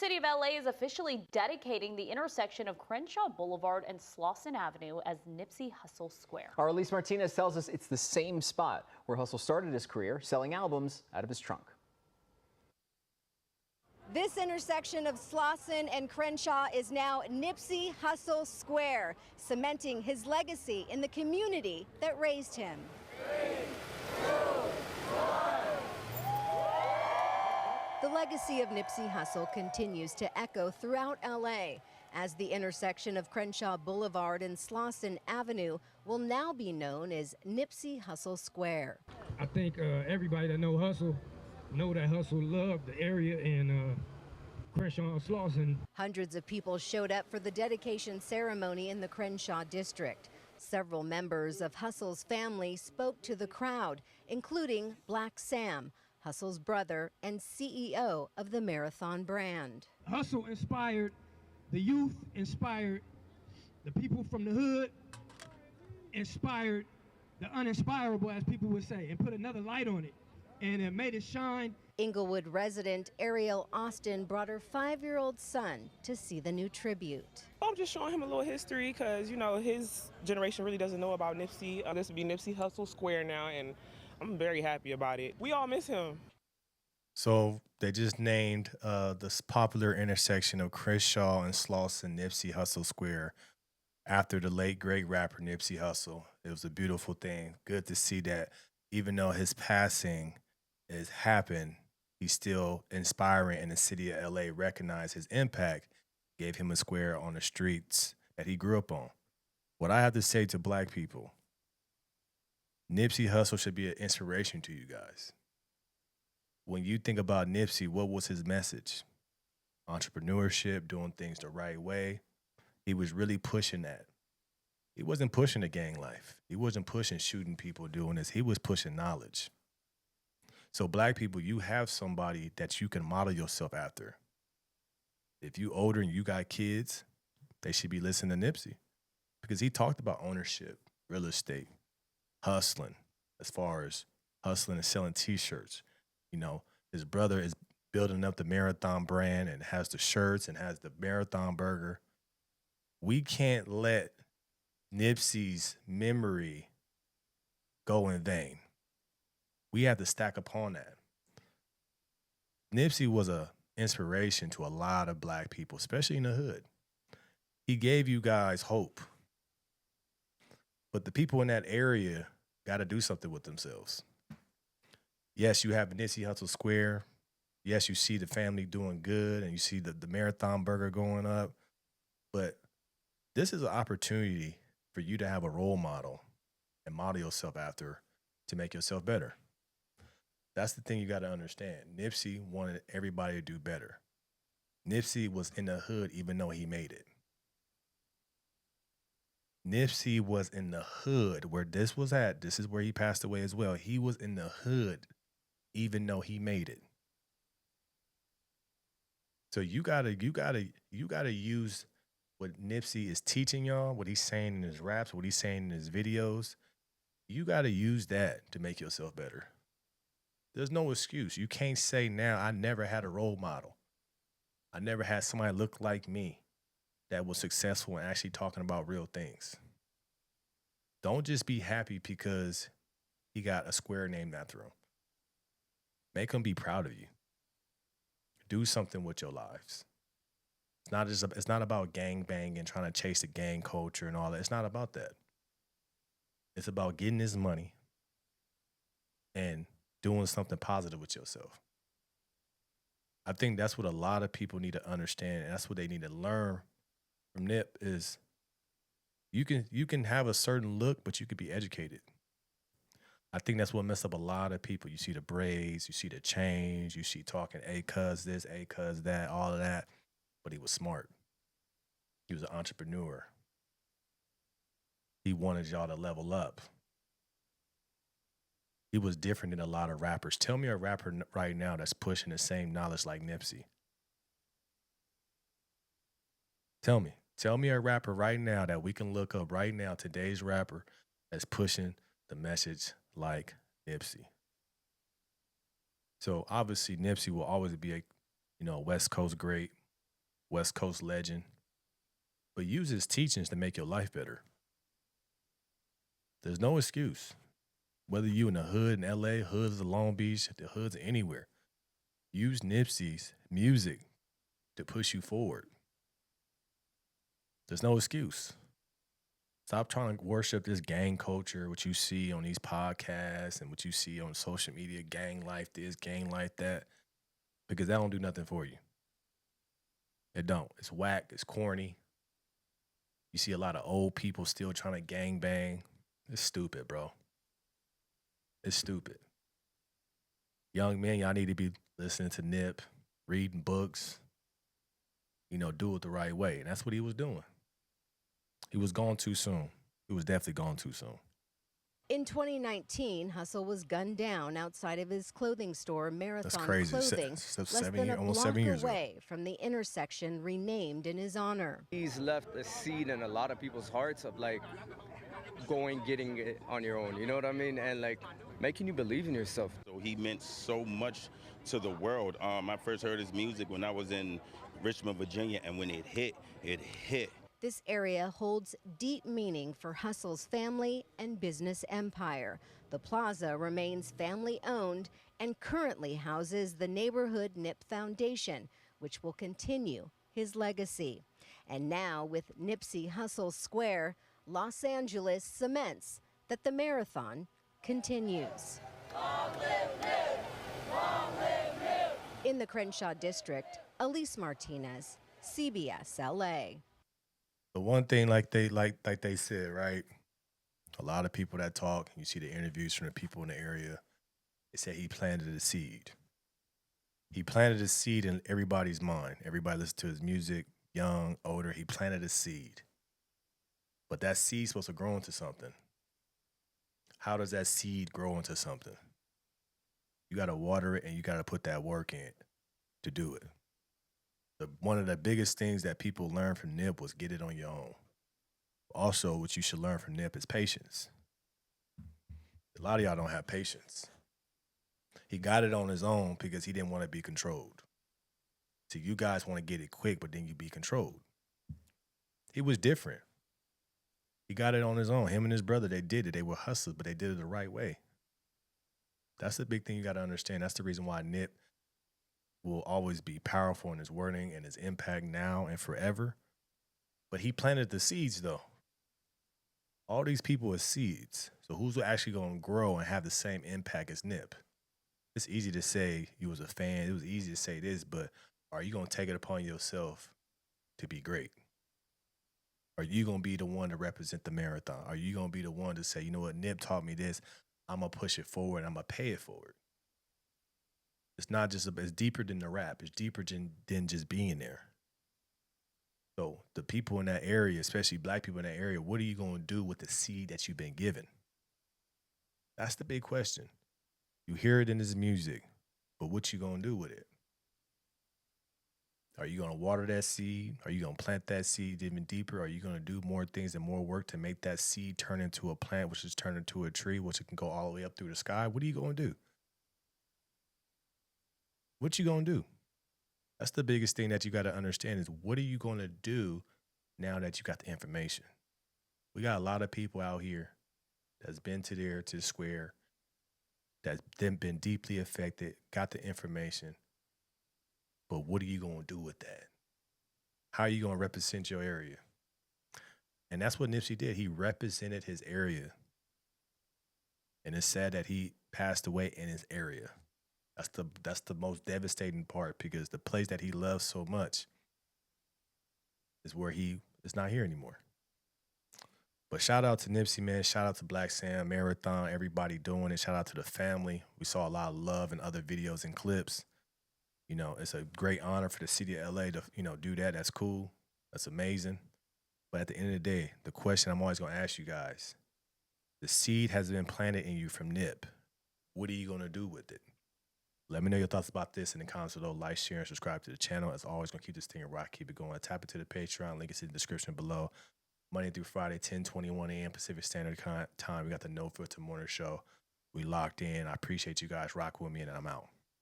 city of LA is officially dedicating the intersection of Crenshaw Boulevard and Slauson Avenue as Nipsey Hussle Square. Our Elise Martinez tells us it's the same spot where Hussle started his career selling albums out of his trunk. This intersection of Slauson and Crenshaw is now Nipsey Hussle Square, cementing his legacy in the community that raised him. 3, 2, 1. The legacy of Nipsey Hussle continues to echo throughout LA, as the intersection of Crenshaw Boulevard and Slauson Avenue will now be known as Nipsey Hussle Square. I think everybody that know Hussle know that Hussle loved the area and Crenshaw and Slauson. Hundreds of people showed up for the dedication ceremony in the Crenshaw district. Several members of Hussle's family spoke to the crowd, including Black Sam, Hussle's brother and CEO of the Marathon brand. Hussle inspired the youth, inspired the people from the hood, inspired the uninspirable, as people would say, and put another light on it, and it made it shine. Inglewood resident Ariel Austin brought her 5-year-old son to see the new tribute. I'm just showing him a little history because, you know, his generation really doesn't know about Nipsey. This would be Nipsey Hussle Square now, and I'm very happy about it. We all miss him. So they just named this popular intersection of Crenshaw and Slauson Nipsey Hussle Square after the late great rapper Nipsey Hussle. It was a beautiful thing. Good to see that even though his passing has happened, he's still inspiring, and the city of LA recognized his impact, gave him a square on the streets that he grew up on. What I have to say to black people, Nipsey Hussle should be an inspiration to you guys. When you think about Nipsey, what was his message? Entrepreneurship, doing things the right way. He was really pushing that. He wasn't pushing the gang life. He wasn't pushing shooting people, doing this. He was pushing knowledge. So black people, you have somebody that you can model yourself after. If you older and you got kids, they should be listening to Nipsey because he talked about ownership, real estate, hustling, as far as hustling and selling T-shirts. You know, his brother is building up the Marathon brand and has the shirts and has the Marathon burger. We can't let Nipsey's memory go in vain. We have to stack upon that. Nipsey was an inspiration to a lot of black people, especially in the hood. He gave you guys hope. But the people in that area got to do something with themselves. Yes, you have Nipsey Hussle Square. Yes, you see the family doing good and you see the Marathon burger going up. But this is an opportunity for you to have a role model and model yourself after to make yourself better. That's the thing you got to understand. Nipsey wanted everybody to do better. Nipsey was in the hood even though he made it. Nipsey was in the hood where this was at. This is where he passed away as well. He was in the hood even though he made it. So you gotta use what Nipsey is teaching y'all, what he's saying in his raps, what he's saying in his videos. You gotta use that to make yourself better. There's no excuse. You can't say now, I never had a role model. I never had somebody look like me that was successful and actually talking about real things. Don't just be happy because he got a square named after him. Make him be proud of you. Do something with your lives. It's not about gang banging, trying to chase the gang culture and all that. It's not about that. It's about getting his money and doing something positive with yourself. I think that's what a lot of people need to understand, and that's what they need to learn from Nip is you can have a certain look, but you could be educated. I think that's what messed up a lot of people. You see the braids, you see the change, you see talking, hey, cuz this, hey, cuz that, all of that. But he was smart. He was an entrepreneur. He wanted y'all to level up. He was different than a lot of rappers. Tell me a rapper right now that's pushing the same knowledge like Nipsey. Tell me a rapper right now that we can look up right now, today's rapper that's pushing the message like Nipsey. So obviously Nipsey will always be a West Coast great. West Coast legend, but use his teachings to make your life better. There's no excuse. Whether you in the hood in LA, hoods of Long Beach, the hoods anywhere, use Nipsey's music to push you forward. There's no excuse. Stop trying to worship this gang culture, what you see on these podcasts and what you see on social media, gang life this, gang life that, because that don't do nothing for you. It don't. It's whack. It's corny. You see a lot of old people still trying to gang bang. It's stupid, bro. It's stupid. Young men, y'all need to be listening to Nip, reading books, do it the right way. And that's what he was doing. He was gone too soon. He was definitely gone too soon. In 2019, Hussle was gunned down outside of his clothing store, Marathon That's crazy. Clothing, less than a almost block 7 years away from the intersection renamed in his honor. He's left a seed in a lot of people's hearts of getting it on your own, you know what I mean? And making you believe in yourself. So he meant so much to the world. I first heard his music when I was in Richmond, Virginia, and when it hit, it hit. This area holds deep meaning for Hussle's family and business empire. The plaza remains family-owned and currently houses the Neighborhood Nip Foundation, which will continue his legacy. And now, with Nipsey Hussle Square, Los Angeles cements that the marathon continues. Long live Nip! Long live Nip! In the Crenshaw district, Elise Martinez, CBS LA. The one thing, like they said, right? A lot of people that talk, you see the interviews from the people in the area, they say he planted a seed. He planted a seed in everybody's mind. Everybody listens to his music, young, older. He planted a seed. But that seed's supposed to grow into something. How does that seed grow into something? You got to water it and you got to put that work in to do it. One of the biggest things that people learned from Nip was get it on your own. Also, what you should learn from Nip is patience. A lot of y'all don't have patience. He got it on his own because he didn't want to be controlled. So you guys want to get it quick, but then you be controlled. He was different. He got it on his own. Him and his brother, they did it. They were hustlers, but they did it the right way. That's the big thing you got to understand. That's the reason why Nip will always be powerful in his wording and his impact now and forever. But he planted the seeds, though. All these people are seeds. So who's actually going to grow and have the same impact as Nip? It's easy to say you was a fan. It was easy to say this, but are you going to take it upon yourself to be great? Are you going to be the one to represent the marathon? Are you going to be the one to say, you know what, Nip taught me this. I'm going to push it forward and I'm going to pay it forward. It's not just, it's deeper than the rap. It's deeper than just being there. So the people in that area, especially black people in that area, what are you going to do with the seed that you've been given? That's the big question. You hear it in his music, but what you going to do with it? Are you going to water that seed? Are you going to plant that seed even deeper? Are you going to do more things and more work to make that seed turn into a plant, which is turned into a tree, which it can go all the way up through the sky? What are you going to do? What you going to do? That's the biggest thing that you got to understand is what are you going to do now that you got the information? We got a lot of people out here that's been to the square, that's been deeply affected, got the information. But what are you going to do with that? How are you going to represent your area? And that's what Nipsey did. He represented his area. And it's sad that he passed away in his area. That's the most devastating part because the place that he loves so much is where he is not here anymore. But shout out to Nipsey, man. Shout out to Black Sam, Marathon, everybody doing it. Shout out to the family. We saw a lot of love in other videos and clips. You know, it's a great honor for the city of LA to, do that. That's cool. That's amazing. But at the end of the day, the question I'm always going to ask you guys, the seed has been planted in you from Nip. What are you going to do with it? Let me know your thoughts about this in the comments below. Like, share, and subscribe to the channel. As always, going to keep this thing rock, keep it going. Tap into the Patreon. Link is in the description below. Monday through Friday, 10:21 a.m. Pacific Standard Time. We got the No Filter Morning Show. We locked in. I appreciate you guys rocking with me, and I'm out.